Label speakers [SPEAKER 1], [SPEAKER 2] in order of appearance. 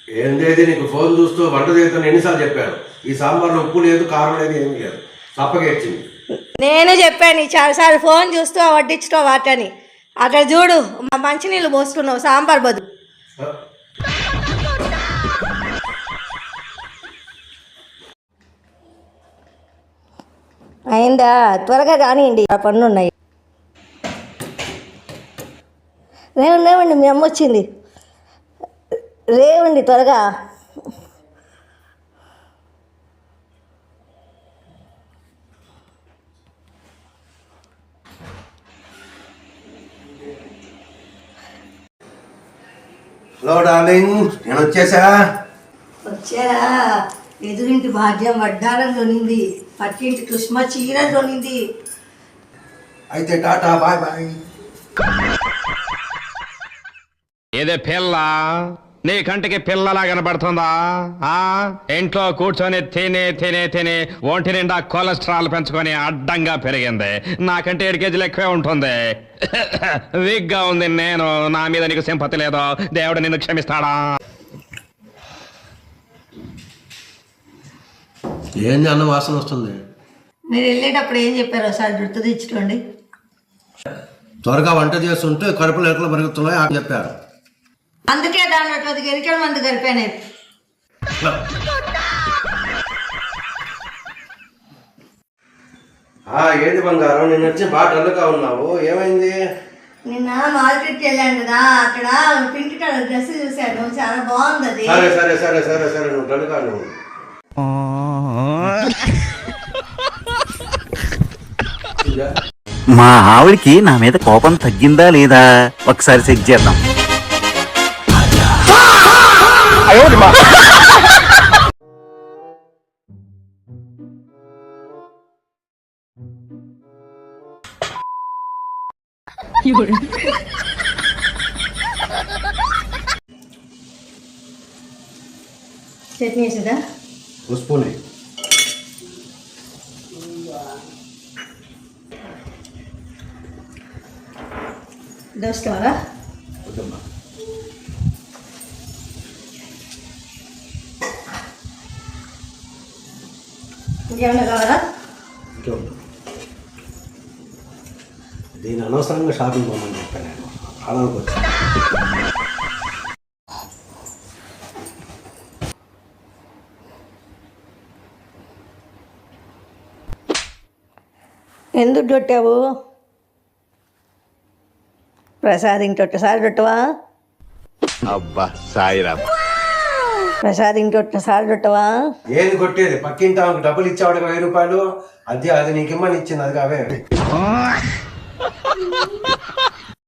[SPEAKER 1] ఏం లేదు, నీకు ఫోన్ చూస్తూ వంట చేస్తాను ఎన్నిసార్లు చెప్పాను. ఈ సాంబార్లో ఉప్పు లేదు, కారం లేదు, ఏమీ లేదు. తప్పకేచ్చింది.
[SPEAKER 2] నేను చెప్పాను చాలాసార్లు ఫోన్ చూస్తూ వడ్డించుకో వాటని. అక్కడ చూడు మా మంచినీళ్ళు పోసుకున్నావు సాంబార్ బదులు. అయిందా? త్వరగా కానివ్వండి, ఆ పనులు ఉన్నాయి. లేవండి, మీ అమ్మ వచ్చింది. లేవండి త్వరగా.
[SPEAKER 1] హలో డార్లింగ్, నేను వచ్చారా? ఎదురింటి భాగ్యం వడ్డారం కొనింది, పక్కింటి కృష్ణ చీర కొనింది. అయితే టాటా, బాయ్ బాయ్.
[SPEAKER 3] ఏదే పిల్ల, నీ కంటికి పిల్లలా కనబడుతుందా? ఇంట్లో కూర్చొని తినే తినే తినే ఒంటి నిండా కొలెస్ట్రాల్ పెంచుకొని అడ్డంగా పెరిగింది. నాకంటే 7 కేజీలు ఎక్కువే ఉంటుంది. వీక్ గా ఉంది నేను. నా మీద నీకు సింపతి లేదో? దేవుడు నిన్ను క్షమిస్తాడా?
[SPEAKER 1] ఏంది అన్న వాసన వస్తుంది?
[SPEAKER 2] మీరు వెళ్ళేటప్పుడు ఏం చెప్పారు ఒకసారి గుర్తు తెచ్చుకోండి.
[SPEAKER 1] త్వరగా వంట చేస్తుంటే కడుపులో ఎక్కడ పెరుగుతున్నాయి అని చెప్పారు.
[SPEAKER 2] అందుకే దాంట్లో గెరికల మంది కలిపాను.
[SPEAKER 1] ఏంది బంగారం, నేను వచ్చి బాగా డల్గా ఉన్నావు, ఏమైంది?
[SPEAKER 2] నిన్న మార్కెట్కి వెళ్ళాను కదా, అక్కడ పింక్ కలర్ డ్రెస్ చూశాను, చాలా బాగుంది అది.
[SPEAKER 1] సరే సరే సరే సరే సరే నువ్వు డల్గా నువ్వు.
[SPEAKER 4] మా ఆవిడికి నా మీద కోపం తగ్గిందా లేదా ఒకసారి చెక్ చేద్దాం.
[SPEAKER 2] చట్నీ వేసేదా?
[SPEAKER 1] స్పూన్
[SPEAKER 2] దోసుకోవాలా? ఇంకేమన్నా కావాలా?
[SPEAKER 1] దీని అనవసరంగా షాపింగ్ పోమని చెప్పాను నేను. అలాగే వచ్చి
[SPEAKER 2] ఎందుకు కొట్టావు? ప్రసాద్ ఇంకొకసారి కొట్టవా?
[SPEAKER 4] అబ్బా సాయిరామ్.
[SPEAKER 2] ప్రసాద్ ఇంకొకసారి కొట్టవా?
[SPEAKER 1] ఏది కొట్టేది? పక్కింటి ఆమెకు డబ్బులు ఇచ్చాడు 1000 రూపాయలు, అది నీకు ఇమ్మని ఇచ్చింది, అది కావే.